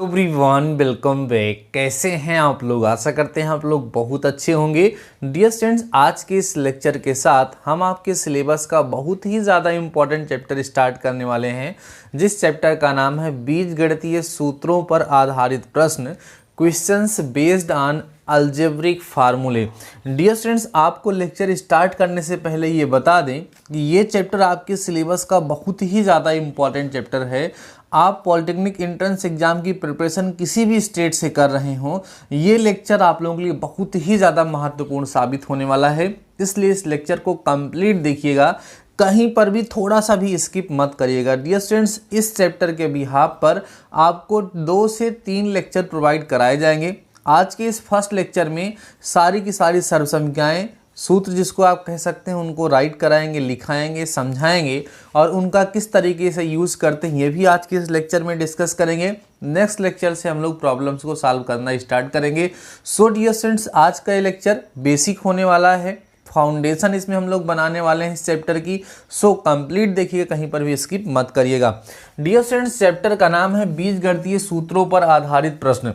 Everyone welcome back. कैसे हैं आप लोग? आशा करते हैं आप लोग बहुत अच्छे होंगे। डियर स्टूडेंट्स, आज के इस लेक्चर के साथ हम आपके सिलेबस का बहुत ही ज़्यादा इम्पॉर्टेंट चैप्टर स्टार्ट करने वाले हैं, जिस चैप्टर का नाम है बीजगणितीय सूत्रों पर आधारित प्रश्न, क्वेश्चंस बेस्ड ऑन अलजेब्रिक फार्मूले। डियर स्टूडेंट्स, आपको लेक्चर स्टार्ट करने से पहले ये बता दें कि ये चैप्टर आपके सिलेबस का बहुत ही ज़्यादा इम्पॉर्टेंट चैप्टर है। आप पॉलिटेक्निक एंट्रेंस एग्जाम की प्रिपरेशन किसी भी स्टेट से कर रहे हों, ये लेक्चर आप लोगों के लिए बहुत ही ज़्यादा महत्वपूर्ण साबित होने वाला है। इसलिए इस लेक्चर को कंप्लीट देखिएगा, कहीं पर भी थोड़ा सा भी स्किप मत करिएगा। डियर स्टूडेंट्स, इस चैप्टर के बिहाफ पर आपको 2 से 3 लेक्चर प्रोवाइड कराए जाएंगे। आज के इस फर्स्ट लेक्चर में सारी की सारी सर्वसंख्याएं, सूत्र जिसको आप कह सकते हैं, उनको राइट कराएंगे, लिखाएंगे, समझाएंगे और उनका किस तरीके से यूज़ करते हैं ये भी आज के इस लेक्चर में डिस्कस करेंगे। नेक्स्ट लेक्चर से हम लोग प्रॉब्लम्स को सॉल्व करना स्टार्ट करेंगे। सो डियर स्टूडेंट्स, आज का ये लेक्चर बेसिक होने वाला है, फाउंडेशन इसमें हम लोग बनाने वाले हैं इस चैप्टर की। सो कंप्लीट देखिएगा, कहीं पर भी स्किप मत करिएगा। डियर स्टूडेंट्स, चैप्टर का नाम है बीजगणितीय सूत्रों पर आधारित प्रश्न।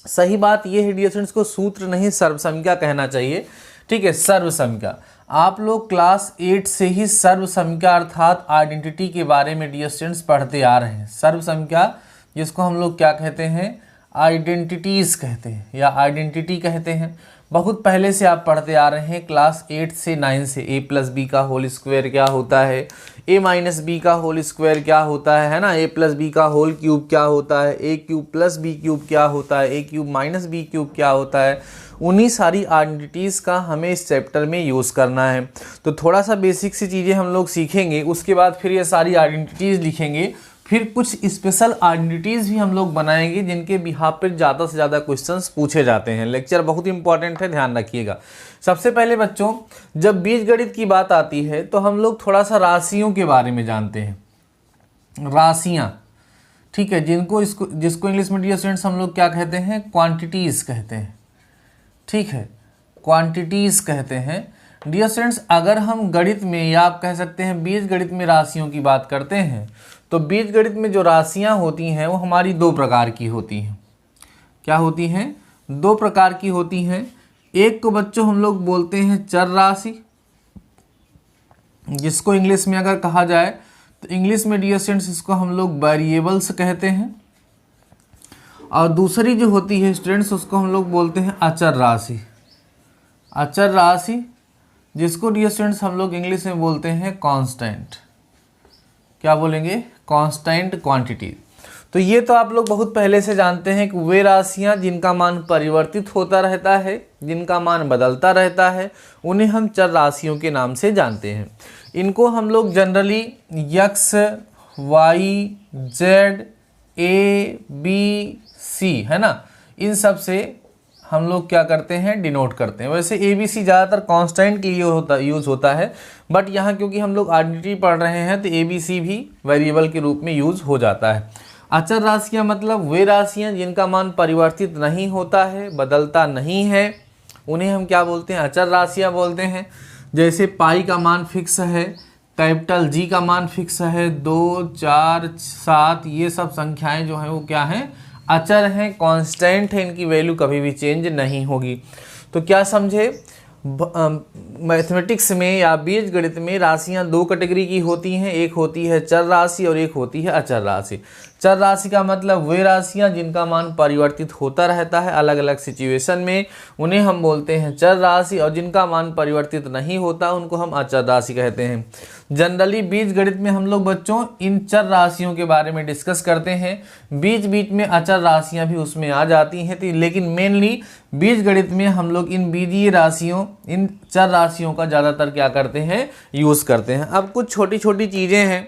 सही बात यह है डियर स्टूडेंट्स, को सूत्र नहीं सर्वसंख्या कहना चाहिए, ठीक है, सर्वसंख्या। आप लोग क्लास 8 से ही सर्वसंख्या अर्थात आइडेंटिटी के बारे में डियर स्टूडेंट्स पढ़ते आ रहे हैं। सर्वसंख्या जिसको हम लोग क्या कहते हैं, आइडेंटिटीज़ कहते हैं या आइडेंटिटी कहते हैं। बहुत पहले से आप पढ़ते आ रहे हैं, क्लास 8 से 9 से। a प्लस बी का होल स्क्वायर क्या होता है, a माइनस बी का होल स्क्वायर क्या होता है ना, a प्लस बी का होल क्यूब क्या होता है, a cube plus B cube क्या होता है, a cube minus B cube क्या होता है। उन्हीं सारी आइडेंटिटीज़ का हमें इस चैप्टर में यूज़ करना है। तो थोड़ा सा बेसिक सी चीज़ें हम लोग सीखेंगे, उसके बाद फिर ये सारी आइडेंटिटीज़ लिखेंगे, फिर कुछ स्पेशल आइडेंटिटीज़ भी हम लोग बनाएंगे जिनके बिहाफ पर ज़्यादा से ज़्यादा क्वेश्चंस पूछे जाते हैं। लेक्चर बहुत इंपॉर्टेंट है, ध्यान रखिएगा। सबसे पहले बच्चों, जब बीजगणित की बात आती है तो हम लोग थोड़ा सा राशियों के बारे में जानते हैं। राशियाँ, ठीक है, जिसको इंग्लिश में डियर स्टूडेंट्स हम लोग क्या कहते हैं, क्वांटिटीज़ कहते हैं, ठीक है, क्वांटिटीज़ कहते हैं। डियर स्टूडेंट्स, अगर हम गणित में या आप कह सकते हैं बीजगणित में राशियों की बात करते हैं तो बीजगणित में जो राशियां होती हैं वो हमारी 2 प्रकार की होती हैं। क्या होती हैं? 2 प्रकार की होती हैं। एक को बच्चों हम लोग बोलते हैं चर राशि, जिसको इंग्लिश में अगर कहा जाए तो इंग्लिश में डियर स्टूडेंट्स इसको हम लोग वेरिएबल्स कहते हैं। और दूसरी जो होती है स्टूडेंट्स, उसको हम लोग बोलते हैं अचर राशि। अचर राशि जिसको डियर स्टूडेंट्स हम लोग इंग्लिश में बोलते हैं कांस्टेंट। क्या बोलेंगे? Constant quantity. तो ये तो आप लोग बहुत पहले से जानते हैं कि वे राशियां जिनका मान परिवर्तित होता रहता है, जिनका मान बदलता रहता है, उन्हें हम चर राशियों के नाम से जानते हैं। इनको हम लोग generally x, y, z, a, b, c, है ना, इन सब से हम लोग क्या करते हैं, डिनोट करते हैं। वैसे ए बी सी ज़्यादातर कांस्टेंट के लिए यूज़ होता है, बट यहाँ क्योंकि हम लोग आइडेंटिटी पढ़ रहे हैं तो ए बी सी भी वेरिएबल के रूप में यूज़ हो जाता है। अचर राशियाँ मतलब वे राशियाँ जिनका मान परिवर्तित नहीं होता है, बदलता नहीं है, उन्हें हम क्या बोलते हैं, अचर राशियाँ बोलते हैं। जैसे पाई का मान फिक्स है, कैपिटल जी का मान फिक्स है, 2, 4, 7, ये सब संख्याएँ जो हैं वो क्या हैं, अचर हैं, कांस्टेंट है, इनकी वैल्यू कभी भी चेंज नहीं होगी। तो क्या समझे, मैथमेटिक्स में या बीजगणित में राशियां 2 कैटेगरी की होती हैं, एक होती है चर राशि और एक होती है अचर राशि। चर राशि का मतलब वे राशियां जिनका मान परिवर्तित होता रहता है अलग अलग सिचुएशन में, उन्हें हम बोलते हैं चर राशि, और जिनका मान परिवर्तित नहीं होता उनको हम अचर राशि कहते हैं। जनरली बीजगणित में हम लोग बच्चों इन चर राशियों के बारे में डिस्कस करते हैं, बीच बीच में अचर राशियां भी उसमें आ जाती हैं, लेकिन मेनली बीजगणित में हम लोग इन बीजीय राशियों, इन चर राशियों का ज़्यादातर क्या करते हैं, यूज़ करते हैं। अब कुछ छोटी छोटी चीज़ें हैं,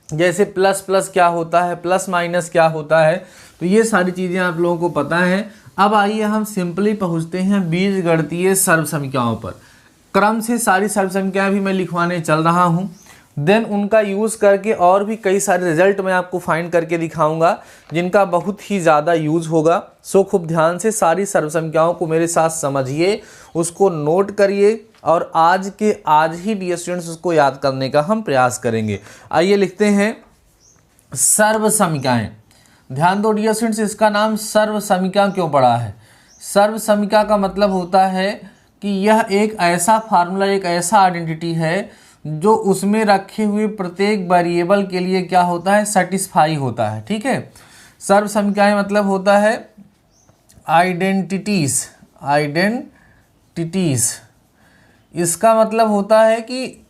जैसे प्लस प्लस क्या होता है, प्लस माइनस क्या होता है, तो ये सारी चीज़ें आप लोगों को पता है। अब आइए हम सिंपली पहुँचते हैं बीजगणितीय सर्वसंख्याओं पर। क्रम से सारी सर्वसंख्याएं भी मैं लिखवाने चल रहा हूँ, देन उनका यूज़ करके और भी कई सारे रिजल्ट मैं आपको फाइंड करके दिखाऊंगा जिनका बहुत ही ज़्यादा यूज़ होगा। सो खूब ध्यान से सारी सर्वसंख्याओं को मेरे साथ समझिए, उसको नोट करिए और आज के आज ही डियर स्टूडेंट्स उसको याद करने का हम प्रयास करेंगे। आइए लिखते हैं सर्वसंख्याएं। ध्यान दो डियर स्टूडेंट्स, इसका नाम सर्व समीकरण क्यों पड़ा है? सर्व समीकरण का मतलब होता है कि यह एक ऐसा फार्मूला, एक ऐसा आइडेंटिटी है जो उसमें रखे हुए प्रत्येक वेरिएबल के लिए क्या होता है, सेटिस्फाई होता है। ठीक है, सर्व समीकरण मतलब होता है आइडेंटिटीज। इसका मतलब होता है कि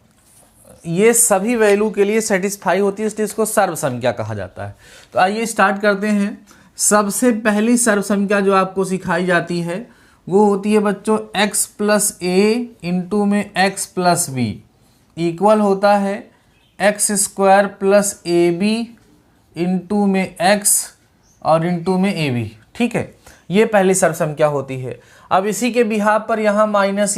ये सभी वैल्यू के लिए सेटिस्फाई होती है, इसलिए इसको सर्व समीकरण कहा जाता है। तो आइए स्टार्ट करते हैं। सबसे पहली सर्व समीकरण जो आपको सिखाई जाती है वो होती है बच्चों x प्लस ए इंटू में x प्लस बी इक्वल होता है एक्स स्क्वायर प्लस ए बी इंटू में x और इंटू में ए बी। ठीक है, ये पहली सर्व समीकरण होती है। अब इसी के बिहाफ पर यहाँ माइनस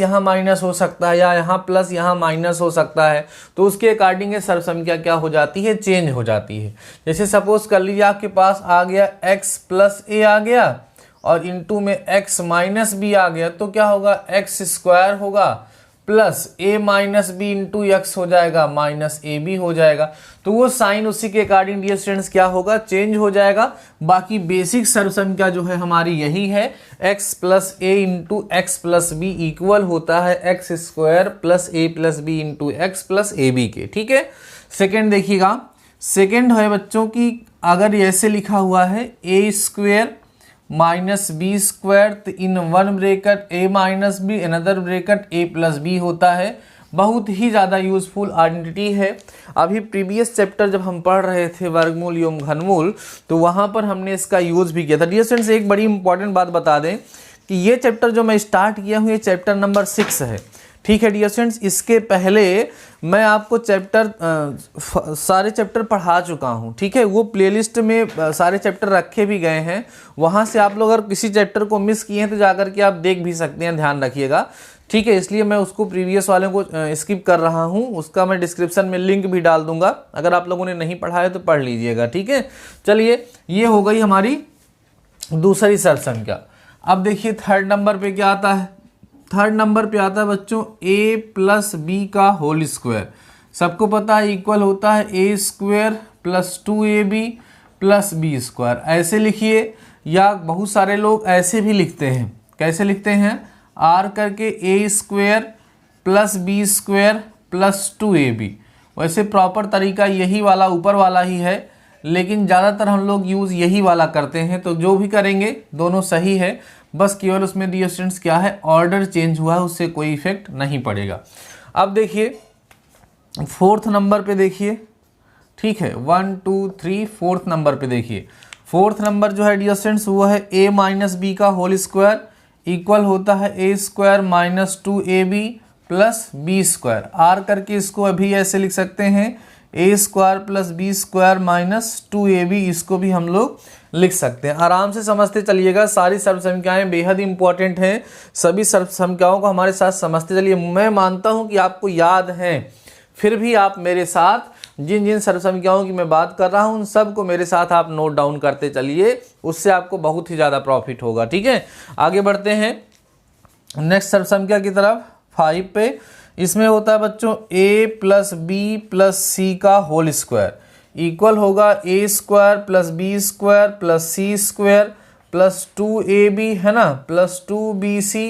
हो सकता है, या यहाँ प्लस यहाँ माइनस हो सकता है, तो उसके अकॉर्डिंग ये सर्व समीकरण क्या हो जाती है, चेंज हो जाती है। जैसे सपोज कर लीजिए आपके पास आ गया x प्लस ए आ गया और इंटू में x माइनस बी आ गया, तो क्या होगा, एक्स स्क्वायर होगा प्लस ए माइनस बी इंटू एक्स हो जाएगा, माइनस ए बी हो जाएगा। तो वो साइन उसी के अकॉर्डिंग डियर स्टूडेंट्स क्या होगा, चेंज हो जाएगा। बाकी बेसिक सर्व समीकरण जो है हमारी यही है, x प्लस ए into x plus B equal होता है x square plus a plus b into x plus A b के। ठीक है, सेकेंड देखिएगा, सेकेंड है बच्चों की अगर ऐसे लिखा हुआ है ए स्क्वायर माइनस बी स्क्वायर, तो in one bracket A minus B another bracket A plus B होता है। बहुत ही ज़्यादा यूजफुल आइडेंटिटी है। अभी प्रीवियस चैप्टर जब हम पढ़ रहे थे वर्गमूल एवं घनमूल, तो वहाँ पर हमने इसका यूज़ भी किया था। डियर स्टूडेंट्स, एक बड़ी इंपॉर्टेंट बात बता दें कि ये चैप्टर जो मैं स्टार्ट किया हूँ ये चैप्टर नंबर 6 है। ठीक है डियर स्टूडेंट्स, इसके पहले मैं आपको सारे चैप्टर पढ़ा चुका हूँ। ठीक है, वो प्लेलिस्ट में सारे चैप्टर रखे भी गए हैं, वहाँ से आप लोग अगर किसी चैप्टर को मिस किए हैं तो जाकर के आप देख भी सकते हैं, ध्यान रखिएगा। ठीक है, इसलिए मैं उसको प्रीवियस वाले को स्किप कर रहा हूँ, उसका मैं डिस्क्रिप्शन में लिंक भी डाल दूंगा, अगर आप लोगों ने नहीं पढ़ा है तो पढ़ लीजिएगा। ठीक है, चलिए ये हो गई हमारी दूसरी सर्व समीकरण। अब देखिए थर्ड नंबर पे क्या आता है, थर्ड नंबर पे आता है बच्चों a प्लस बी का होल स्क्वायर। सबको पता है इक्वल होता है ए square plus 2ab plus B square. ऐसे लिखिए, या बहुत सारे लोग ऐसे भी लिखते हैं, कैसे लिखते हैं, आर करके a square plus B square plus 2ab। वैसे प्रॉपर तरीका यही वाला ऊपर वाला ही है, लेकिन ज़्यादातर हम लोग यूज़ यही वाला करते हैं। तो जो भी करेंगे दोनों सही है, बस केवल उसमें डियर स्टूडेंट्स क्या है, ऑर्डर चेंज हुआ है, उससे कोई इफेक्ट नहीं पड़ेगा। अब देखिए फोर्थ नंबर पे देखिए। ठीक है, 1 2 3 फोर्थ नंबर पे देखिए। फोर्थ नंबर जो है डियर स्टूडेंट्स वो है a माइनस बी का होल स्क्वायर इक्वल होता है ए square minus 2ab plus B square. Or करके इसको अभी ऐसे लिख सकते हैं a square plus B square minus 2ab, इसको भी हम लोग लिख सकते हैं। आराम से समझते चलिएगा, सारी सर्व समीकरणाएं बेहद इंपॉर्टेंट हैं, सभी सर्व समीकरणों को हमारे साथ समझते चलिए। मैं मानता हूं कि आपको याद है, फिर भी आप मेरे साथ जिन जिन सर्व समीकरणों की मैं बात कर रहा हूं उन सब को मेरे साथ आप नोट डाउन करते चलिए, उससे आपको बहुत ही ज़्यादा प्रॉफिट होगा। ठीक है, आगे बढ़ते हैं नेक्स्ट सर्व समीकरण की तरफ, 5 पे। इसमें होता है बच्चों a plus B plus c का होल स्क्वायर इक्वल होगा a square plus B square plus C square plus 2ab है ना, प्लस 2bc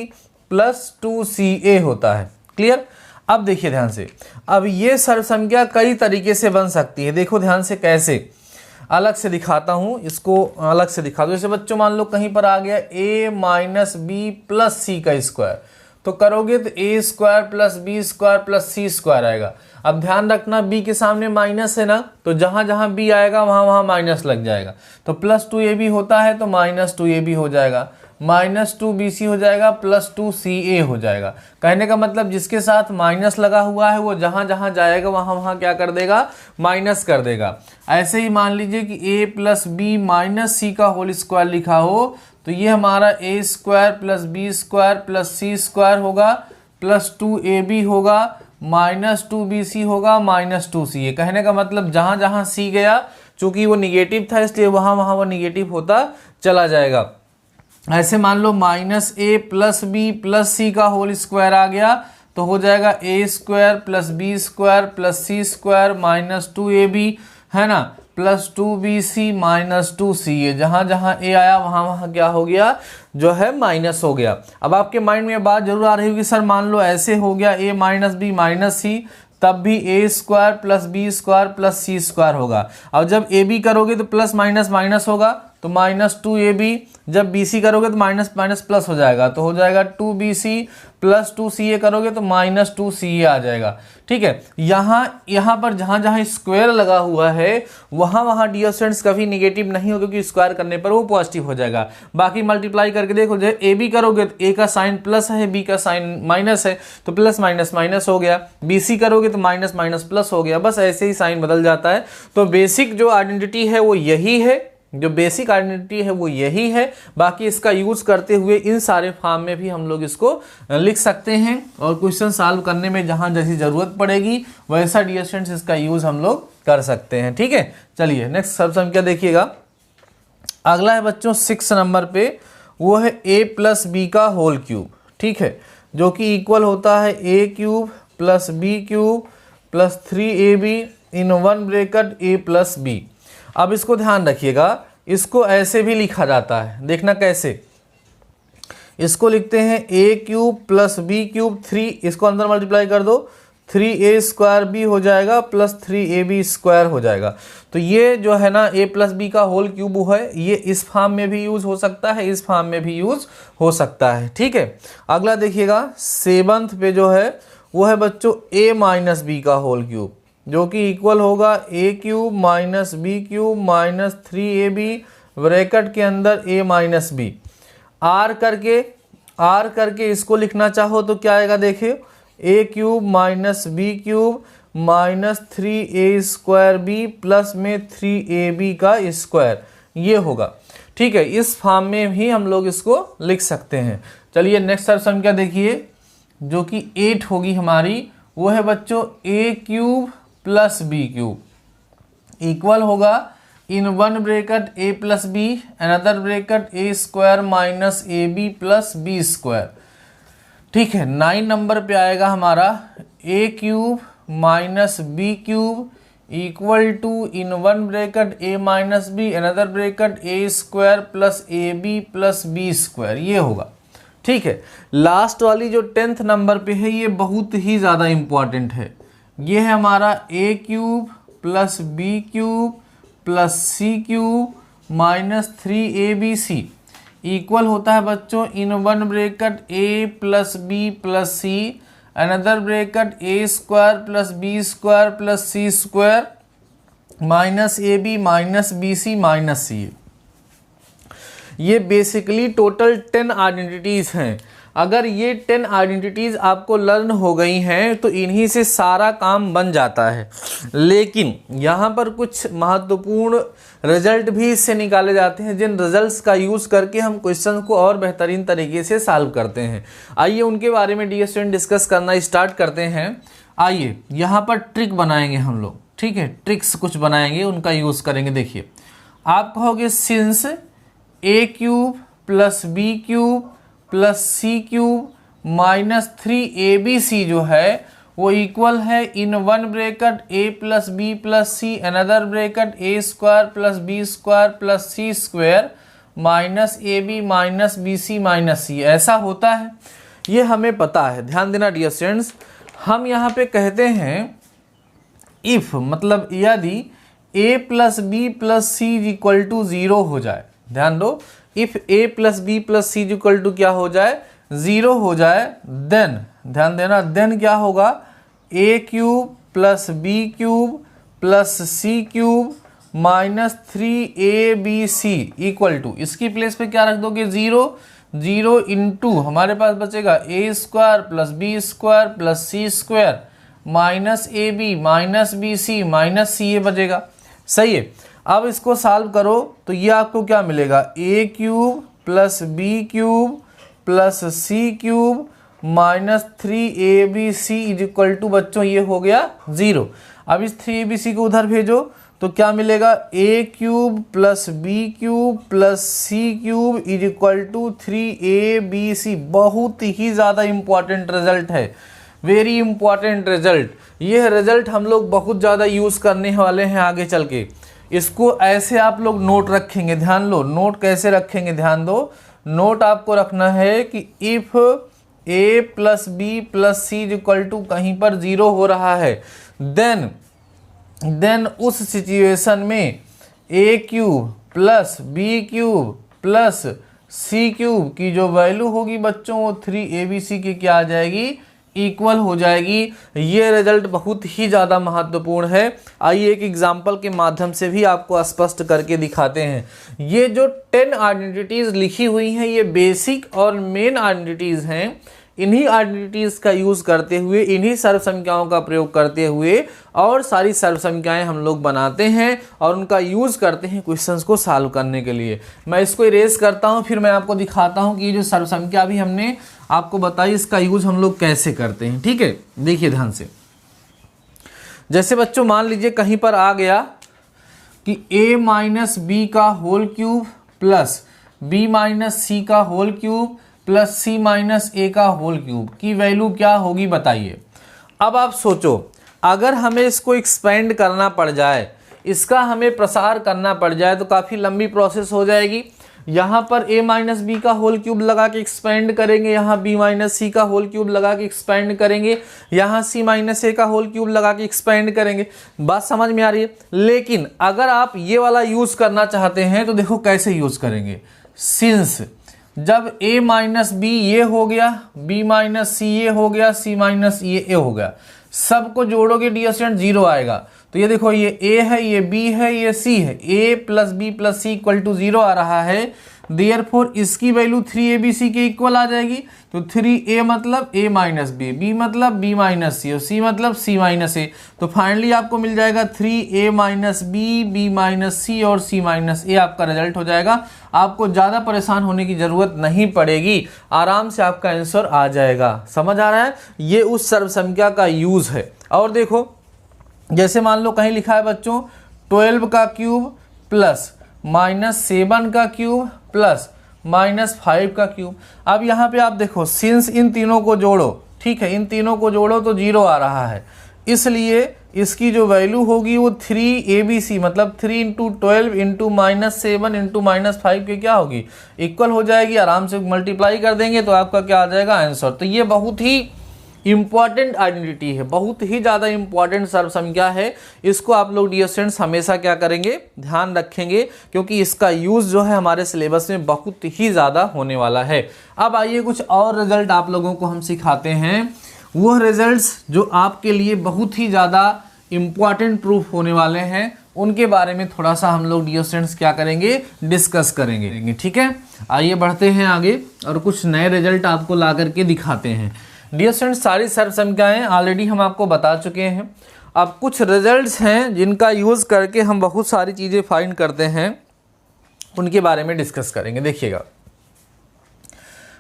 प्लस 2ca होता है। क्लियर? अब देखिए ध्यान से, अब ये सर्व समीकरण कई तरीके से बन सकती है। देखो ध्यान से कैसे, अलग से दिखाता हूँ, इसको अलग से दिखा दो। जैसे बच्चों मान लो कहीं पर आ गया a minus b plus c का स्क्वायर, तो करोगे तो a square plus B square plus C square आएगा। अब ध्यान रखना b के सामने माइनस है ना, तो जहाँ जहाँ b आएगा वहाँ वहाँ माइनस लग जाएगा। तो प्लस 2ab होता है तो माइनस 2ab हो जाएगा, माइनस 2bc हो जाएगा, प्लस 2ca हो जाएगा। कहने का मतलब जिसके साथ माइनस लगा हुआ है वो जहाँ जहाँ जाएगा वहाँ वहाँ क्या कर देगा, माइनस कर देगा। ऐसे ही मान लीजिए कि a plus b minus c का होल स्क्वायर लिखा हो, तो ये हमारा a square plus B square plus C square होगा प्लस 2ab होगा माइनस 2bc होगा माइनस 2ca। कहने का मतलब जहाँ जहाँ c गया, चूंकि वो निगेटिव था इसलिए वहाँ वहाँ वो निगेटिव होता चला जाएगा। ऐसे मान लो minus a plus B plus c का होल स्क्वायर आ गया, तो हो जाएगा a square plus B square plus C square minus 2ab है ना, प्लस 2bc माइनस 2ca, जहाँ जहाँ a आया वहाँ वहाँ क्या हो गया, जो है माइनस हो गया। अब आपके माइंड में बात जरूर आ रही होगी सर मान लो ऐसे हो गया a minus B minus C, तब भी a square plus B square plus C square होगा। अब जब ए बी करोगे तो प्लस माइनस माइनस होगा, तो माइनस 2ab, जब बी सी करोगे तो माइनस माइनस प्लस हो जाएगा, तो हो जाएगा 2bc प्लस 2ca करोगे तो माइनस 2ca आ जाएगा। ठीक है, यहाँ पर जहाँ जहाँ स्क्वायर लगा हुआ है वहाँ वहाँ डियर स्टूडेंट्स कभी निगेटिव नहीं हो, क्योंकि स्क्वायर करने पर वो पॉजिटिव हो जाएगा। बाकी मल्टीप्लाई करके देखो, जब ए बी करोगे तो ए का साइन प्लस है, बी का साइन माइनस है, तो प्लस माइनस माइनस हो गया, बी सी करोगे तो माइनस माइनस प्लस हो गया, बस ऐसे ही साइन बदल जाता है। तो बेसिक जो आइडेंटिटी है वो यही है, जो बेसिक आइडेंटिटी है वो यही है। बाकी इसका यूज करते हुए इन सारे फॉर्म में भी हम लोग इसको लिख सकते हैं, और क्वेश्चन सॉल्व करने में जहां जैसी जरूरत पड़ेगी वैसा डियर स्टूडेंट्स इसका यूज हम लोग कर सकते हैं। ठीक है, चलिए नेक्स्ट सब सम क्या देखिएगा। अगला है बच्चों 6 नंबर पे, वो है a प्लस बी का होल क्यूब। ठीक है, जो कि इक्वल होता है a cube plus B cube plus 3ab in one bracket a plus B. अब इसको ध्यान रखिएगा, इसको ऐसे भी लिखा जाता है, देखना कैसे। इसको लिखते हैं a cube plus B cube 3, इसको अंदर मल्टीप्लाई कर दो, 3a स्क्वायर बी हो जाएगा प्लस 3ab स्क्वायर हो जाएगा। तो ये जो है ना a प्लस बी का होल क्यूब है, ये इस फॉर्म में भी यूज हो सकता है, इस फॉर्म में भी यूज हो सकता है। ठीक है, अगला देखिएगा 7th पे जो है वो है बच्चों a माइनस बी का होल क्यूब, जो कि इक्वल होगा a cube minus B cube minus 3ab bracket के अंदर a माइनस बी। आर करके इसको लिखना चाहो तो क्या आएगा, देखिए a cube minus B cube minus 3a square B plus में 3ab का स्क्वायर, ये होगा। ठीक है, इस फॉर्म में भी हम लोग इसको लिख सकते हैं। चलिए नेक्स्ट सम क्या देखिए, जो कि 8 होगी हमारी, वो है बच्चों a cube plus B cube equal होगा in one bracket a plus b another bracket a square minus ab plus B square. ठीक है, 9 नंबर पे आएगा हमारा a cube minus B cube equal to in one bracket a minus B another bracket a square plus ab plus B square, ये होगा। ठीक है, last वाली जो 10th नंबर पे है ये बहुत ही ज़्यादा इम्पॉर्टेंट है, ये है हमारा a cube plus B cube plus C cube minus 3abc equal होता है बच्चों in one bracket a plus B plus c another bracket a square plus B square plus C square minus ab minus bc minus c. ये basically total 10 identities हैं। अगर ये 10 identities आपको learn हो गई हैं तो इन्हीं से सारा काम बन जाता है, लेकिन यहाँ पर कुछ महत्वपूर्ण रिजल्ट भी इससे निकाले जाते हैं, जिन रिजल्ट्स का यूज़ करके हम क्वेश्चन को और बेहतरीन तरीके से सॉल्व करते हैं। आइए उनके बारे में डियर स्टूडेंट डिस्कस करना स्टार्ट करते हैं। आइए यहाँ पर ट्रिक बनाएंगे हम लोग। ठीक है, ट्रिक्स कुछ बनाएंगे, उनका यूज़ करेंगे। देखिए, आप कहोगे since a cube plus B cube plus C cube minus 3abc जो है वो इक्वल है in one bracket a plus B plus c another bracket a square plus B square plus C square minus ab minus bc minus c, ऐसा होता है। ये हमें पता है, ध्यान देना डियर स्टूडेंट्स। हम यहाँ पे कहते हैं इफ, मतलब यदि a plus B plus C equal to 0 हो जाए, ध्यान दो, if a plus B plus C equal to क्या हो जाए, 0 हो जाए, देन ध्यान देना, देन क्या होगा, a cube plus B cube plus C cube minus 3abc equal to, इसकी प्लेस पे क्या रख दोगे, 0 इंटू हमारे पास बचेगा a square plus B square plus C square minus ab minus bc minus c, ये बचेगा। सही है, अब इसको सॉल्व करो तो ये आपको क्या मिलेगा, a cube plus B cube plus C cube minus 3abc equal to बच्चों ये हो गया 0। अब इस 3abc को उधर भेजो तो क्या मिलेगा, a cube plus B cube plus C cube equal to 3abc। बहुत ही ज़्यादा इम्पॉर्टेंट रिजल्ट है, वेरी इंपॉर्टेंट रिजल्ट। यह रिजल्ट हम लोग बहुत ज़्यादा यूज़ करने वाले हैं आगे चल के, इसको ऐसे आप लोग नोट रखेंगे, ध्यान लो, नोट कैसे रखेंगे, ध्यान दो। नोट आपको रखना है कि if a plus B plus C equal to कहीं पर 0 हो रहा है, देन उस सिचुएशन में a cube plus B cube plus C cube की जो वैल्यू होगी बच्चों वो 3abc की क्या आ जाएगी, इक्वल हो जाएगी। ये रिजल्ट बहुत ही ज़्यादा महत्वपूर्ण है। आइए एक एग्जाम्पल के माध्यम से भी आपको स्पष्ट करके दिखाते हैं। ये जो 10 आइडेंटिटीज़ लिखी हुई हैं ये बेसिक और मेन आइडेंटिटीज़ हैं। इन्हीं आइडेंटिटीज़ का यूज़ करते हुए, इन्हीं सर्वसंख्याओं का प्रयोग करते हुए और सारी सर्वसंख्याएं हम लोग बनाते हैं और उनका यूज़ करते हैं क्वेश्चंस को सॉल्व करने के लिए। मैं इसको इरेज करता हूं, फिर मैं आपको दिखाता हूं कि ये जो सर्वसंख्या भी हमने आपको बताई इसका यूज़ हम लोग कैसे करते हैं। ठीक है, देखिए ध्यान से। जैसे बच्चों मान लीजिए कहीं पर आ गया कि a माइनस बी का whole cube plus b minus c का whole cube plus c minus a का होल क्यूब की वैल्यू क्या होगी बताइए। अब आप सोचो, अगर हमें इसको एक्सपेंड करना पड़ जाए, इसका हमें प्रसार करना पड़ जाए तो काफ़ी लंबी प्रोसेस हो जाएगी। यहाँ पर a माइनस बी का होल क्यूब लगा के एक्सपेंड करेंगे, यहाँ b माइनस सी का होल क्यूब लगा के एक्सपेंड करेंगे, यहाँ c माइनस ए का होल क्यूब लगा के एक्सपेंड करेंगे। बात समझ में आ रही है। लेकिन अगर आप ये वाला यूज़ करना चाहते हैं तो देखो कैसे यूज़ करेंगे। सिंस जब a माइनस बी ये हो गया, b माइनस सी ये हो गया, c माइनस ये ए हो गया, सबको जोड़ोगे डियर स्टूडेंट 0 आएगा। तो ये देखो ये a है, ये b है, ये c है, a plus B plus C equal to 0 आ रहा है। देयरफॉर इसकी वैल्यू 3abc के इक्वल आ जाएगी। तो 3a मतलब a माइनस बी, b मतलब b माइनस सी और c मतलब c माइनस ए। तो फाइनली आपको मिल जाएगा 3a minus b, b minus c और c माइनस ए आपका रिजल्ट हो जाएगा। आपको ज़्यादा परेशान होने की ज़रूरत नहीं पड़ेगी, आराम से आपका आंसर आ जाएगा। समझ आ रहा है, ये उस सर्वसंख्या का यूज़ है। और देखो जैसे मान लो कहीं लिखा है बच्चों 12 का क्यूब प्लस माइनस 7 का क्यूब प्लस माइनस 5 का क्यूब। अब यहाँ पे आप देखो सिंस इन तीनों को जोड़ो, ठीक है, इन तीनों को जोड़ो तो 0 आ रहा है, इसलिए इसकी जो वैल्यू होगी वो 3abc मतलब 3 into 12 into minus 7 into minus 5 के क्या होगी, इक्वल हो जाएगी। आराम से मल्टीप्लाई कर देंगे तो आपका क्या आ जाएगा, आंसर। तो ये बहुत ही इम्पॉर्टेंट आइडेंटिटी है, बहुत ही ज़्यादा इम्पॉर्टेंट सर्वसंख्या है। इसको आप लोग डियर स्टूडेंट्स हमेशा क्या करेंगे, ध्यान रखेंगे, क्योंकि इसका यूज़ जो है हमारे सिलेबस में बहुत ही ज़्यादा होने वाला है। अब आइए कुछ और रिजल्ट आप लोगों को हम सिखाते हैं, वो रिजल्ट्स जो आपके लिए बहुत ही ज़्यादा इम्पॉर्टेंट प्रूफ होने वाले हैं, उनके बारे में थोड़ा सा हम लोग डियर स्टूडेंट्स क्या करेंगे, डिस्कस करेंगे। ठीक है, आइए बढ़ते हैं आगे और कुछ नए रिजल्ट आपको ला करके दिखाते हैं। डियर स्टूडेंट्स सारी सर्वसंख्याएं ऑलरेडी हम आपको बता चुके हैं। अब कुछ रिजल्ट्स हैं जिनका यूज़ करके हम बहुत सारी चीज़ें फाइंड करते हैं, उनके बारे में डिस्कस करेंगे। देखिएगा,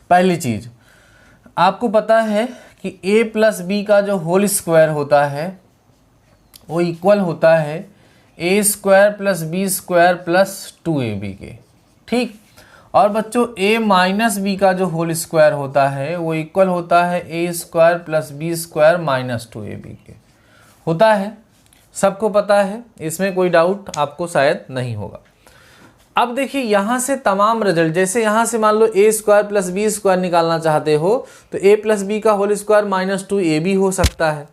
पहली चीज़ आपको पता है कि a प्लस बी का जो होल स्क्वायर होता है वो इक्वल होता है a square plus B square plus 2ab के। ठीक, और बच्चों a माइनस बी का जो होल स्क्वायर होता है वो इक्वल होता है a square plus B square minus 2ab के। होता है, सबको पता है, इसमें कोई डाउट आपको शायद नहीं होगा। अब देखिए यहाँ से तमाम रिजल्ट, जैसे यहाँ से मान लो a square plus B square निकालना चाहते हो तो a प्लस बी का होल स्क्वायर माइनस 2ab हो सकता है।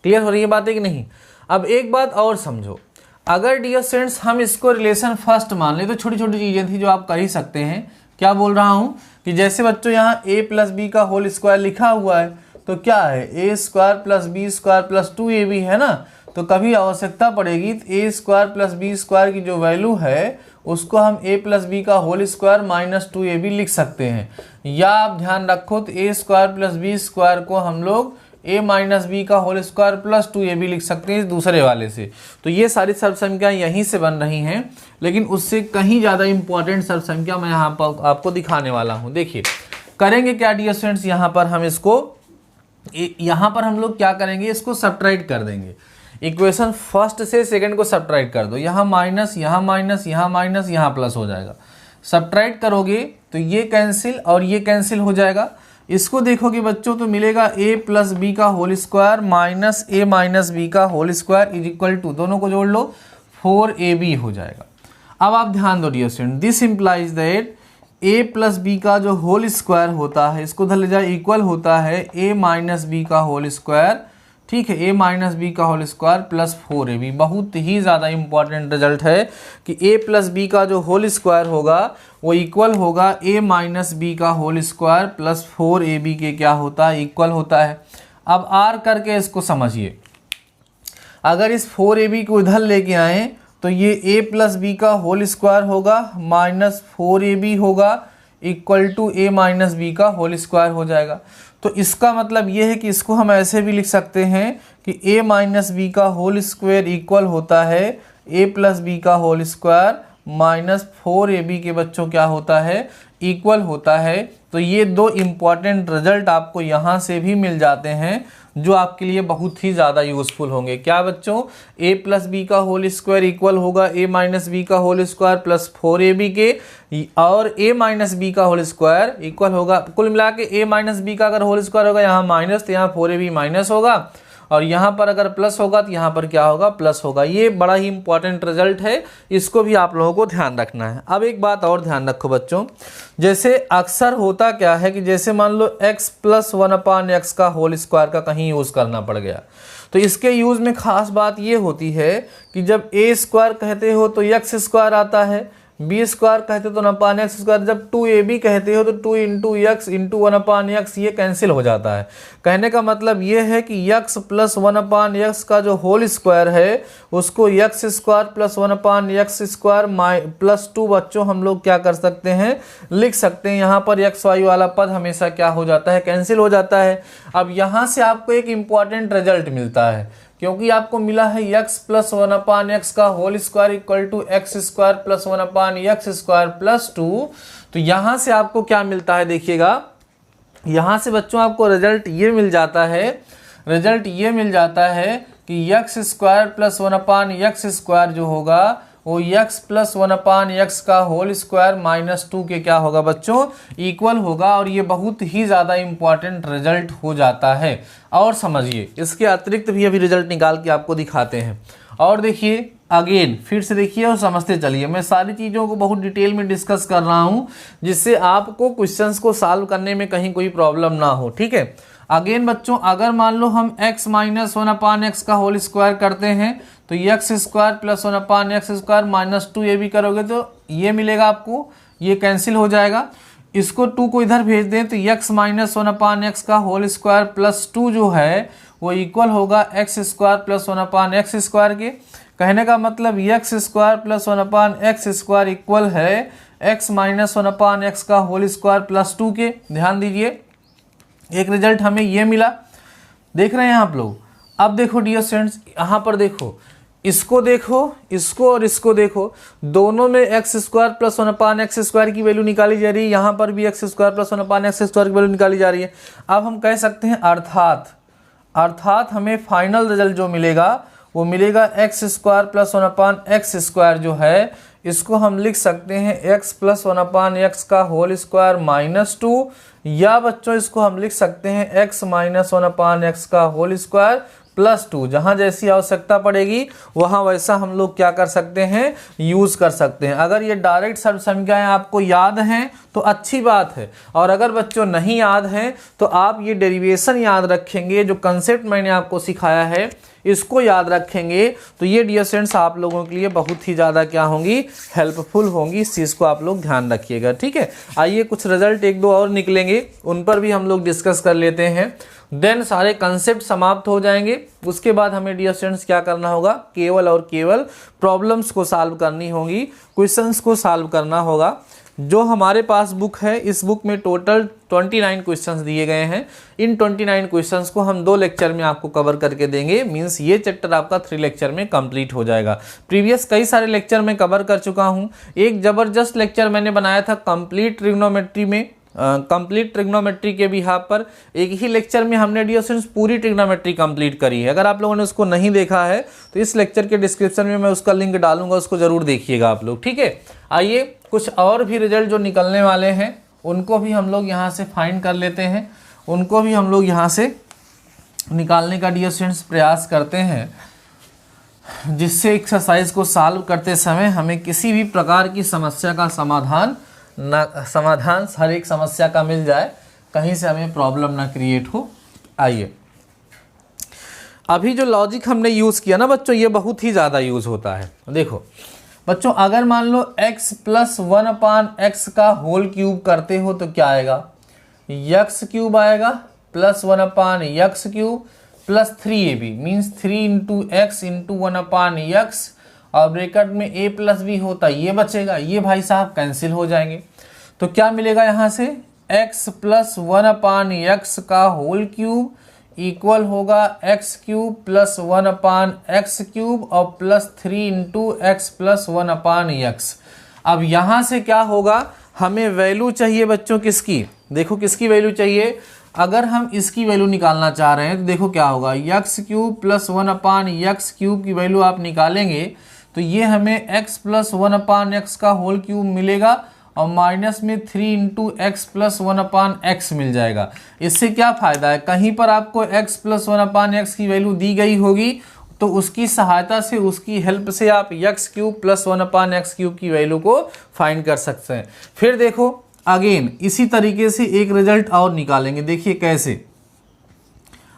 क्लियर हो रही है बात है कि नहीं। अब एक बात और समझो, अगर डियर स्टूडेंट्स हम इसको रिलेशन फर्स्ट मान ले तो छोटी छोटी चीज़ें थी जो आप कर ही सकते हैं। क्या बोल रहा हूँ कि जैसे बच्चों यहाँ a प्लस बी का होल स्क्वायर लिखा हुआ है तो क्या है, a square plus B square plus 2ab है ना। तो कभी आवश्यकता पड़ेगी तो a square plus B square की जो वैल्यू है उसको हम a प्लस बी का होल स्क्वायर माइनस 2ab लिख सकते हैं। या आप ध्यान रखो तो a square plus B square को हम लोग a माइनस बी का होल स्क्वायर प्लस 2ab लिख सकते हैं इस दूसरे वाले से। तो ये सारी सर्वसंख्याएं यहीं से बन रही हैं, लेकिन उससे कहीं ज़्यादा इंपॉर्टेंट सर्वसंख्या मैं यहाँ पर आपको दिखाने वाला हूँ। देखिए करेंगे क्या डियर स्टूडेंट्स, यहाँ पर हम लोग क्या करेंगे, इसको सब्ट्रैक्ट कर देंगे। इक्वेशन फर्स्ट से सेकंड को सब्ट्रैक्ट कर दो, यहाँ माइनस, यहाँ माइनस, यहाँ माइनस, यहाँ प्लस हो जाएगा। सब्ट्रैक्ट करोगे तो ये कैंसिल और ये कैंसिल हो जाएगा। इसको देखोगे बच्चों तो मिलेगा a प्लस बी का whole square minus a minus B का whole square is equal to, दोनों को जोड़ लो, 4ab हो जाएगा। अब आप ध्यान दो dear student, this implies that a plus B का जो होल स्क्वायर होता है, इसको धर ले जाए, इक्वल होता है a माइनस बी का होल स्क्वायर, ठीक है, a माइनस बी का होल स्क्वायर प्लस 4ab। बहुत ही ज़्यादा इंपॉर्टेंट रिजल्ट है कि a प्लस बी का जो होल स्क्वायर होगा वो इक्वल होगा a माइनस बी का होल स्क्वायर प्लस 4ab के क्या होता है, इक्वल होता है। अब r करके इसको समझिए, अगर इस 4ab को इधर लेके आए तो ये a प्लस बी का होल स्क्वायर होगा माइनस 4ab होगा equal to a minus B का होल स्क्वायर हो जाएगा। तो इसका मतलब ये है कि इसको हम ऐसे भी लिख सकते हैं कि a माइनस बी का होल स्क्वायर इक्वल होता है a प्लस बी का होल स्क्वायर माइनस 4ab के बच्चों क्या होता है, इक्वल होता है। तो ये दो इम्पॉर्टेंट रिजल्ट आपको यहाँ से भी मिल जाते हैं जो आपके लिए बहुत ही ज़्यादा यूज़फुल होंगे। क्या बच्चों, a प्लस बी का होल स्क्वायर इक्वल होगा a माइनस बी का होल स्क्वायर प्लस 4ab के, और a माइनस बी का होल स्क्वायर इक्वल होगा, कुल मिला के a माइनस बी का अगर होल स्क्वायर होगा यहाँ माइनस, तो यहाँ 4ab माइनस होगा, और यहाँ पर अगर प्लस होगा तो यहाँ पर क्या होगा, प्लस होगा। ये बड़ा ही इंपॉर्टेंट रिजल्ट है, इसको भी आप लोगों को ध्यान रखना है। अब एक बात और ध्यान रखो बच्चों, जैसे अक्सर होता क्या है कि जैसे मान लो x प्लस 1/x का होल स्क्वायर का कहीं यूज़ करना पड़ गया, तो इसके यूज़ में ख़ास बात ये होती है कि जब a स्क्वायर कहते हो तो x स्क्वायर आता है, बी स्क्वायर कहते हो तो 1/x स्क्वायर, जब 2ab कहते हो तो 2 इंटू एक्स इंटू 1/x, ये कैंसिल हो जाता है। कहने का मतलब ये है कि x प्लस 1/x का जो होल स्क्वायर है उसको x square plus 1/x square plus 2 बच्चों हम लोग क्या कर सकते हैं, लिख सकते हैं। यहाँ पर एक्स वाई वाला पद हमेशा क्या हो जाता है, कैंसिल हो जाता है। अब यहाँ से आपको एक इम्पॉर्टेंट रिजल्ट मिलता है, क्योंकि आपको मिला है x प्लस 1/x का whole square equal to x square plus 1/x square plus 2। तो यहाँ से आपको क्या मिलता है, देखिएगा यहाँ से बच्चों आपको रिजल्ट ये मिल जाता है, कि x square plus 1/x square जो होगा वो x प्लस 1/x का होल स्क्वायर माइनस 2 के क्या होगा बच्चों, इक्वल होगा। और ये बहुत ही ज़्यादा इम्पॉर्टेंट रिजल्ट हो जाता है। और समझिए इसके अतिरिक्त भी अभी रिजल्ट निकाल के आपको दिखाते हैं। और देखिए अगेन फिर से देखिए और समझते चलिए, मैं सारी चीज़ों को बहुत डिटेल में डिस्कस कर रहा हूँ जिससे आपको क्वेश्चंस को सॉल्व करने में कहीं कोई प्रॉब्लम ना हो, ठीक है। अगेन बच्चों, अगर मान लो हम x माइनस 1/x का होल स्क्वायर करते हैं तो x square plus 1/x square minus 2ab करोगे तो ये मिलेगा आपको, ये कैंसिल हो जाएगा। इसको 2 को इधर भेज दें तो x माइनस 1/x का होल स्क्वायर प्लस 2 जो है वो इक्वल होगा x square plus 1/x square के। कहने का मतलब x square plus 1/x square equal है x माइनस 1/x का होल स्क्वायर प्लस 2 के। ध्यान दीजिए एक रिजल्ट हमें ये मिला, देख रहे हैं आप लोग। अब देखो डियर स्टूडेंट्स, यहाँ पर देखो, इसको देखो, इसको और इसको देखो, दोनों में x square plus 1/x square की वैल्यू निकाली जा रही है, यहाँ पर भी x square plus 1/x square की वैल्यू निकाली जा रही है। अब हम कह सकते हैं अर्थात हमें फाइनल रिजल्ट जो मिलेगा वो मिलेगा x square plus 1/x square जो है, इसको हम लिख सकते हैं x प्लस 1/x का होल स्क्वायर माइनस 2, या बच्चों इसको हम लिख सकते हैं x माइनस 1/x का होल स्क्वायर प्लस 2। जहाँ जैसी आवश्यकता पड़ेगी वहाँ वैसा हम लोग क्या कर सकते हैं, यूज़ कर सकते हैं। अगर ये डायरेक्ट समीकरण आपको याद हैं तो अच्छी बात है, और अगर बच्चों नहीं याद हैं तो आप ये डेरिवेशन याद रखेंगे, जो कंसेप्ट मैंने आपको सिखाया है इसको याद रखेंगे, तो ये डियर स्टूडेंट्स आप लोगों के लिए बहुत ही ज़्यादा क्या होंगी, हेल्पफुल होंगी। इस चीज़ को आप लोग ध्यान रखिएगा, ठीक है। आइए कुछ रिजल्ट एक दो और निकलेंगे, उन पर भी हम लोग डिस्कस कर लेते हैं, देन सारे कंसेप्ट समाप्त हो जाएंगे। उसके बाद हमें डियर स्टूडेंट्स क्या करना होगा, केवल और केवल प्रॉब्लम्स को सॉल्व करनी होगी, क्वेश्चंस को सॉल्व करना होगा। जो हमारे पास बुक है, इस बुक में टोटल 29 क्वेश्चंस दिए गए हैं। इन 29 क्वेश्चंस को हम 2 लेक्चर में आपको कवर करके देंगे, मींस ये चैप्टर आपका 3 लेक्चर में कंप्लीट हो जाएगा। प्रीवियस कई सारे लेक्चर में कवर कर चुका हूँ। एक ज़बरदस्त लेक्चर मैंने बनाया था कंप्लीट ट्रिग्नोमेट्री में, कंप्लीट ट्रिग्नोमेट्री के बिहाफ पर। एक ही लेक्चर में हमने डियर स्टूडेंट्स पूरी ट्रिग्नोमेट्री कंप्लीट करी है। अगर आप लोगों ने उसको नहीं देखा है तो इस लेक्चर के डिस्क्रिप्शन में मैं उसका लिंक डालूंगा, उसको ज़रूर देखिएगा आप लोग, ठीक है। आइए कुछ और भी रिजल्ट जो निकलने वाले हैं उनको भी हम लोग यहाँ से फाइंड कर लेते हैं, उनको भी हम लोग यहाँ से निकालने का डियर स्टूडेंट्स प्रयास करते हैं। जिससे एक्सरसाइज को सॉल्व करते समय हमें किसी भी प्रकार की समस्या का समाधान हर एक समस्या का मिल जाए, कहीं से हमें प्रॉब्लम ना क्रिएट हो। आइए, अभी जो लॉजिक हमने यूज़ किया ना बच्चों, ये बहुत ही ज़्यादा यूज़ होता है। देखो बच्चों, अगर मान लो x प्लस 1/x का होल क्यूब करते हो तो क्या आएगा, x क्यूब आएगा plus 1/x cube plus 3ab means 3 into x into 1/x, और ब्रैकेट में a प्लस b होता ये बचेगा, ये भाई साहब कैंसिल हो जाएंगे। तो क्या मिलेगा यहाँ से, x प्लस 1/x का होल क्यूब इक्वल होगा x cube plus 1/x cube और plus 3 into x plus 1/x। अब यहाँ से क्या होगा, हमें वैल्यू चाहिए बच्चों किसकी, देखो किसकी वैल्यू चाहिए। अगर हम इसकी वैल्यू निकालना चाह रहे हैं तो देखो क्या होगा, x cube plus 1/x cube की वैल्यू आप निकालेंगे तो ये हमें x प्लस 1/x का होल क्यूब मिलेगा और माइनस में 3 इंटू एक्स प्लस 1/x मिल जाएगा। इससे क्या फ़ायदा है, कहीं पर आपको x प्लस 1/x की वैल्यू दी गई होगी तो उसकी सहायता से, उसकी हेल्प से आप x cube plus 1/x cube की वैल्यू को फाइंड कर सकते हैं। फिर देखो अगेन इसी तरीके से एक रिजल्ट और निकालेंगे, देखिए कैसे।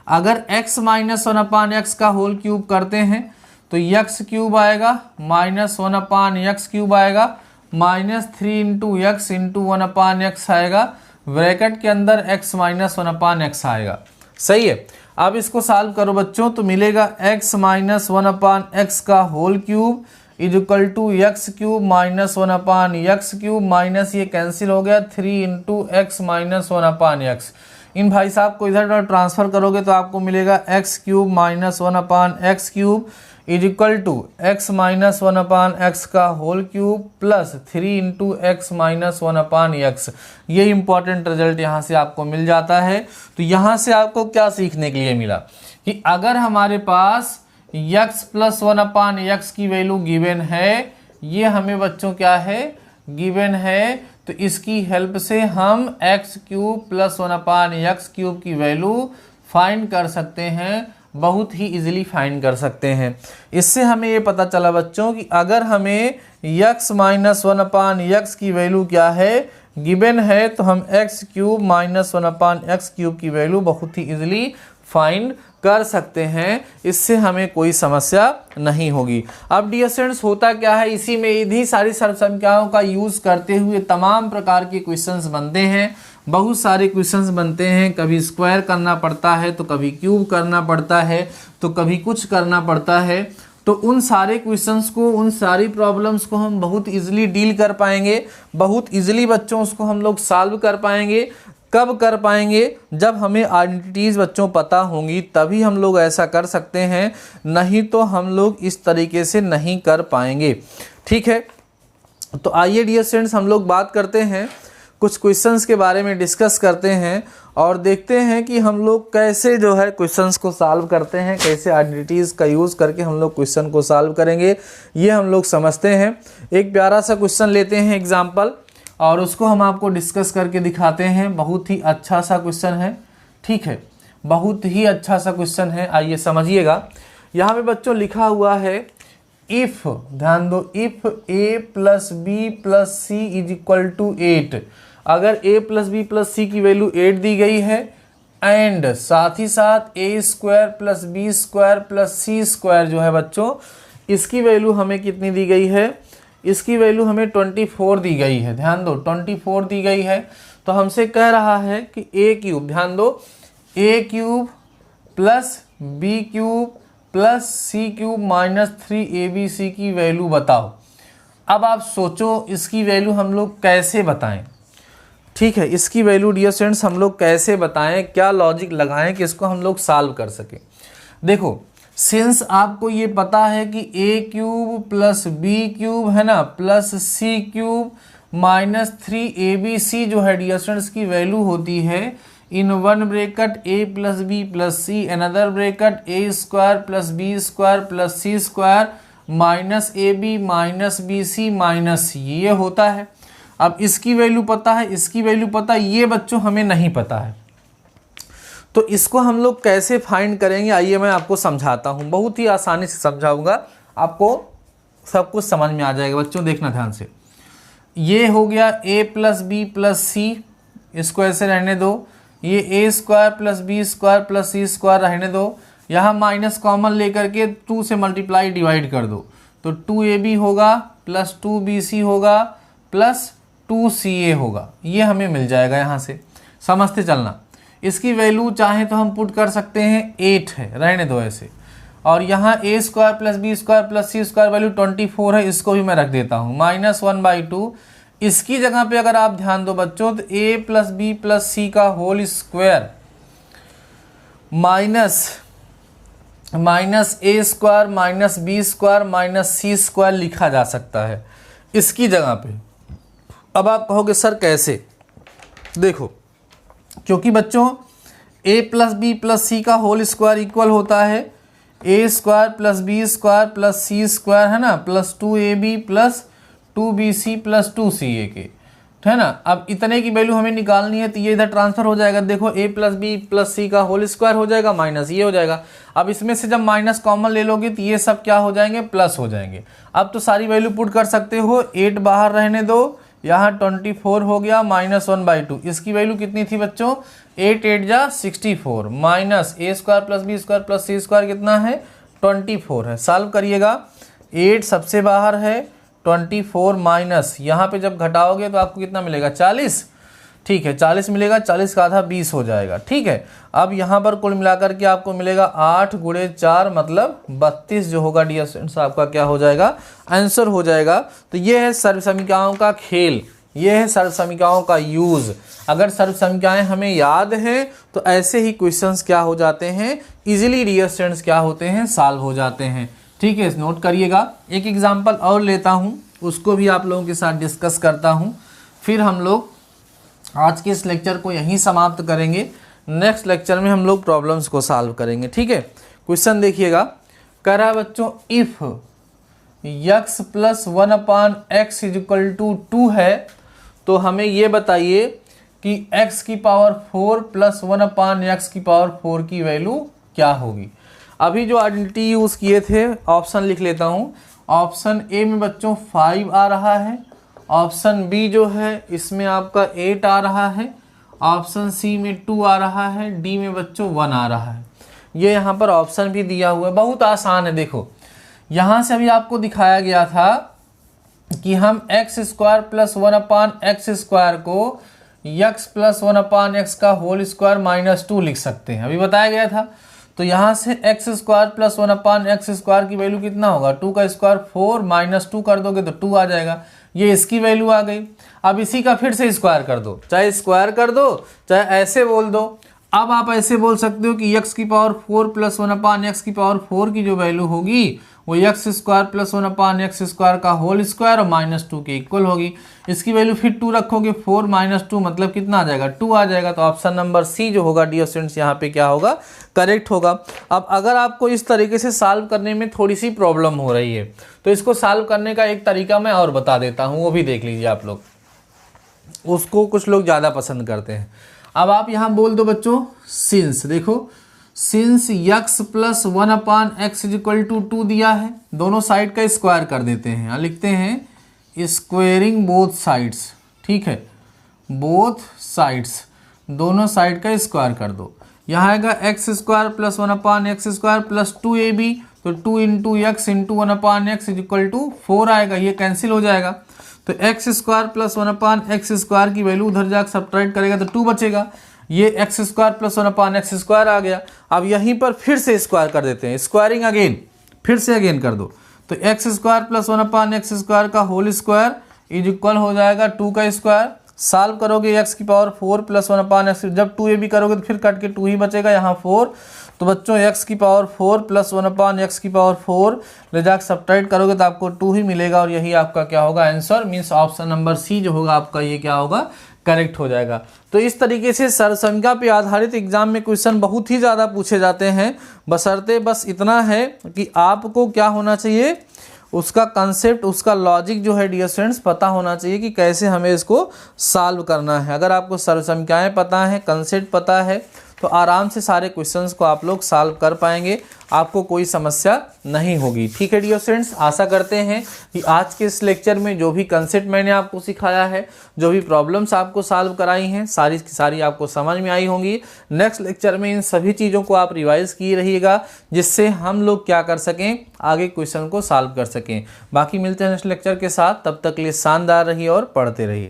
अगर x माइनस 1/x का होल क्यूब करते हैं तो x क्यूब आएगा माइनस 1/x क्यूब आएगा minus 3 into x into 1/x आएगा, ब्रैकेट के अंदर x माइनस 1/x आएगा। सही है, अब इसको सॉल्व करो बच्चों तो मिलेगा x माइनस 1/x का whole cube is equal to x cube minus 1/x cube, minus ये कैंसिल हो गया 3 इंटू एक्स माइनस 1/x। इन भाई साहब को इधर ट्रांसफर करोगे तो आपको मिलेगा x cube minus 1/x cube is equal to x minus 1/x का whole cube plus 3 into x minus 1/x। ये इंपॉर्टेंट रिजल्ट यहाँ से आपको मिल जाता है। तो यहाँ से आपको क्या सीखने के लिए मिला कि अगर हमारे पास x प्लस 1/x की वैल्यू गिवन है, ये हमें बच्चों क्या है गिवन है, तो इसकी हेल्प से हम x cube plus 1/x cube की वैल्यू फाइंड कर सकते हैं, बहुत ही इजीली फाइंड कर सकते हैं। इससे हमें ये पता चला बच्चों कि अगर हमें x माइनस 1/x की वैल्यू क्या है गिवन है तो हम x cube minus 1/x cube की वैल्यू बहुत ही इजीली फाइंड कर सकते हैं, इससे हमें कोई समस्या नहीं होगी। अब डियर स्टूडेंट्स होता क्या है, इसी में इन्हीं सारी सर्वसंख्याओं का यूज़ करते हुए तमाम प्रकार के क्वेश्चंस बनते हैं, बहुत सारे क्वेश्चंस बनते हैं। कभी स्क्वायर करना पड़ता है तो कभी क्यूब करना पड़ता है तो कभी कुछ करना पड़ता है। तो उन सारे क्वेश्चंस को, उन सारी प्रॉब्लम्स को हम बहुत इजीली डील कर पाएंगे, बहुत इजीली बच्चों उसको हम लोग सॉल्व कर पाएंगे। कब कर पाएंगे, जब हमें आइडेंटिटीज़ बच्चों पता होंगी तभी हम लोग ऐसा कर सकते हैं, नहीं तो हम लोग इस तरीके से नहीं कर पाएंगे। ठीक है, तो आइए डियर स्टूडेंट्स हम लोग बात करते हैं, कुछ क्वेश्चंस के बारे में डिस्कस करते हैं और देखते हैं कि हम लोग कैसे जो है क्वेश्चंस को सॉल्व करते हैं, कैसे आइडेंटिटीज़ का यूज़ करके हम लोग क्वेश्चन को सॉल्व करेंगे, ये हम लोग समझते हैं। एक प्यारा सा क्वेश्चन लेते हैं एग्जाम्पल और उसको हम आपको डिस्कस करके दिखाते हैं। बहुत ही अच्छा सा क्वेश्चन है, ठीक है, बहुत ही अच्छा सा क्वेश्चन है। आइए समझिएगा, यहाँ पे बच्चों लिखा हुआ है इफ़, ध्यान दो, if a plus B plus C is equal to 8, अगर a plus B plus C की वैल्यू 8 दी गई है एंड साथ ही साथ a square plus B square plus C square जो है बच्चों, इसकी वैल्यू हमें कितनी दी गई है, इसकी वैल्यू हमें 24 दी गई है। ध्यान दो 24 दी गई है, तो हमसे कह रहा है कि a क्यूब, ध्यान दो, a cube plus B cube plus C cube minus 3abc की वैल्यू बताओ। अब आप सोचो इसकी वैल्यू हम लोग कैसे बताएं। ठीक है, इसकी वैल्यू डियर स्टूडेंट्स हम लोग कैसे बताएं, क्या लॉजिक लगाएं कि इसको हम लोग सॉल्व कर सकें। देखो सिंस आपको ये पता है कि a cube plus B cube है ना प्लस सी क्यूब माइनस 3abc जो है डियर स्टूडेंट्स की वैल्यू होती है in one bracket a plus B plus c, another bracket a square plus B square plus C square minus ab minus bc minus c, ये होता है। अब इसकी वैल्यू पता है, इसकी वैल्यू पता है, ये बच्चों हमें नहीं पता है। तो इसको हम लोग कैसे फाइंड करेंगे, आइए मैं आपको समझाता हूँ, बहुत ही आसानी से समझाऊंगा, आपको सब कुछ समझ में आ जाएगा। बच्चों देखना ध्यान से, ये हो गया a plus B plus c, इसको ऐसे रहने दो, ये a square plus B square plus C square रहने दो, यहाँ माइनस कॉमन लेकर के 2 से मल्टीप्लाई डिवाइड कर दो, तो 2ab होगा प्लस 2bc होगा प्लस 2ca होगा, ये हमें मिल जाएगा। यहाँ से समझते चलना, इसकी वैल्यू चाहे तो हम पुट कर सकते हैं 8 है, रहने दो ऐसे, और यहाँ a square plus B square plus C square value 24 है, इसको भी मैं रख देता हूँ -1/2। इसकी जगह पे अगर आप ध्यान दो बच्चों, तो a plus B plus c का whole square minus a square minus B square minus c square लिखा जा सकता है इसकी जगह पे। अब आप कहोगे सर कैसे, देखो, क्योंकि बच्चों a plus B plus c का होल स्क्वायर इक्वल होता है ए square plus B square plus सी स्क्वायर, है ना, plus 2ab plus 2bc plus 2ca के, है ना। अब इतने की वैल्यू हमें निकालनी है, तो ये इधर ट्रांसफर हो जाएगा, देखो a plus B plus c का होल स्क्वायर हो जाएगा माइनस ये हो जाएगा। अब इसमें से जब माइनस कॉमन ले लोगे तो ये सब क्या हो जाएंगे, प्लस हो जाएंगे। अब तो सारी वैल्यू पुट कर सकते हो, 8 बाहर रहने दो, यहाँ 24 हो गया -1/2। इसकी वैल्यू कितनी थी बच्चों, 8 8 जा 64 minus a square plus B square plus C square कितना है 24 है। सॉल्व करिएगा, 8 सबसे बाहर है, 24 माइनस यहाँ पे जब घटाओगे तो आपको कितना मिलेगा 40, ठीक है 40 मिलेगा, 40 का आधा 20 हो जाएगा, ठीक है। अब यहाँ पर कुल मिलाकर के आपको मिलेगा 8 × 4 मतलब 32 जो होगा डियर स्टूडेंट्स आपका क्या हो जाएगा, आंसर हो जाएगा। तो ये है सर्वसमीकरणों का खेल, ये है सर्वसमीकरणों का यूज़। अगर सर्वसमीकरण हमें याद हैं तो ऐसे ही क्वेश्चंस क्या हो जाते हैं, इजीली डियर स्टूडेंट्स क्या होते हैं, सॉल्व हो जाते हैं, ठीक है। नोट करिएगा, एक एग्जांपल और लेता हूँ, उसको भी आप लोगों के साथ डिस्कस करता हूँ, फिर हम लोग आज के इस लेक्चर को यहीं समाप्त करेंगे। नेक्स्ट लेक्चर में हम लोग प्रॉब्लम्स को सॉल्व करेंगे, ठीक है। क्वेश्चन देखिएगा, कह रहा है बच्चों if x plus 1/x equal to 2 है, तो हमें ये बताइए कि x की पावर 4 प्लस 1/x की पावर 4 की वैल्यू क्या होगी। अभी जो आइडेंटिटी यूज़ किए थे, ऑप्शन लिख लेता हूँ। ऑप्शन ए में बच्चों 5 आ रहा है, ऑप्शन बी जो है इसमें आपका 8 आ रहा है, ऑप्शन सी में 2 आ रहा है, डी में बच्चों 1 आ रहा है। ये यहाँ पर ऑप्शन भी दिया हुआ है, बहुत आसान है। देखो यहाँ से अभी आपको दिखाया गया था कि हम x square plus 1/x square को x प्लस 1/x का होल स्क्वायर -2 लिख सकते हैं, अभी बताया गया था। तो यहाँ से x square plus 1/x square की वैल्यू कितना होगा, 2 का स्क्वायर 4 -2 कर दोगे तो 2 आ जाएगा, ये इसकी वैल्यू आ गई। अब इसी का फिर से स्क्वायर कर दो, चाहे स्क्वायर कर दो चाहे ऐसे बोल दो। अब आप ऐसे बोल सकते हो कि x की पावर 4 प्लस 1/x की पावर 4 की जो वैल्यू होगी वो x square plus 1/x square का होल स्क्वायर और -2 के इक्वल होगी। इसकी वैल्यू फिर 2 रखोगे, 4 - 2 मतलब कितना आ जाएगा, 2 आ जाएगा। तो ऑप्शन नंबर सी जो होगा डियर स्टूडेंट्स यहाँ पे क्या होगा, करेक्ट होगा। अब अगर आपको इस तरीके से सॉल्व करने में थोड़ी सी प्रॉब्लम हो रही है तो इसको सॉल्व करने का एक तरीका मैं और बता देता हूँ, वो भी देख लीजिए आप लोग, उसको कुछ लोग ज़्यादा पसंद करते हैं। अब आप यहाँ बोल दो बच्चों सिंस, देखो since x plus 1/x equal to 2 दिया है, दोनों साइड का स्क्वायर कर देते हैं, यहाँ लिखते हैं स्क्वेयरिंग बोथ साइड्स, ठीक है, बोथ साइड्स, दोनों साइड का स्क्वायर कर दो। यहाँ आएगा x square plus 1/x square plus 2ab, तो 2 × x × 1/x इक्वल टू 4 आएगा, ये कैंसिल हो जाएगा। तो x square plus 1/x square की वैल्यू उधर जाकर सब्ट्रैक्ट करेगा तो 2 बचेगा, ये x square plus 1/x square आ गया। अब यहीं पर फिर से स्क्वायर कर देते हैं, स्क्वायरिंग अगेन, फिर से अगेन कर दो, तो x square plus 1/x square का होल स्क्वायर इज इक्वल हो जाएगा 2 का स्क्वायर। सॉल्व करोगे x की पावर 4 प्लस 1/x, जब 2ab करोगे तो फिर कट के 2 ही बचेगा, यहाँ 4, तो बच्चों x की पावर 4 प्लस 1/x की पावर 4 ले जाकर सब्ट्रैक्ट करोगे तो आपको 2 ही मिलेगा, और यही आपका क्या होगा answer, means option number C जो होगा आपका ये क्या होगा, करेक्ट हो जाएगा। तो इस तरीके से सर्वसंख्या पे आधारित एग्जाम में क्वेश्चन बहुत ही ज़्यादा पूछे जाते हैं, बशर्ते बस इतना है कि आपको क्या होना चाहिए, उसका कंसेप्ट, उसका लॉजिक जो है डियर स्टूडेंट्स पता होना चाहिए कि कैसे हमें इसको सॉल्व करना है। अगर आपको सर्वसंख्याएं पता है, कंसेप्ट पता है, तो आराम से सारे क्वेश्चंस को आप लोग सॉल्व कर पाएंगे, आपको कोई समस्या नहीं होगी। ठीक है डियर स्टूडेंट्स, आशा करते हैं कि आज के इस लेक्चर में जो भी कंसेप्ट मैंने आपको सिखाया है, जो भी प्रॉब्लम्स आपको सॉल्व कराई हैं, सारी की सारी आपको समझ में आई होंगी। नेक्स्ट लेक्चर में इन सभी चीज़ों को आप रिवाइज किए रहिएगा, जिससे हम लोग क्या कर सकें, आगे क्वेश्चन को सॉल्व कर सकें। बाकी मिलते हैं नेक्स्ट लेक्चर के साथ, तब तक के लिए शानदार रहिए और पढ़ते रहिए।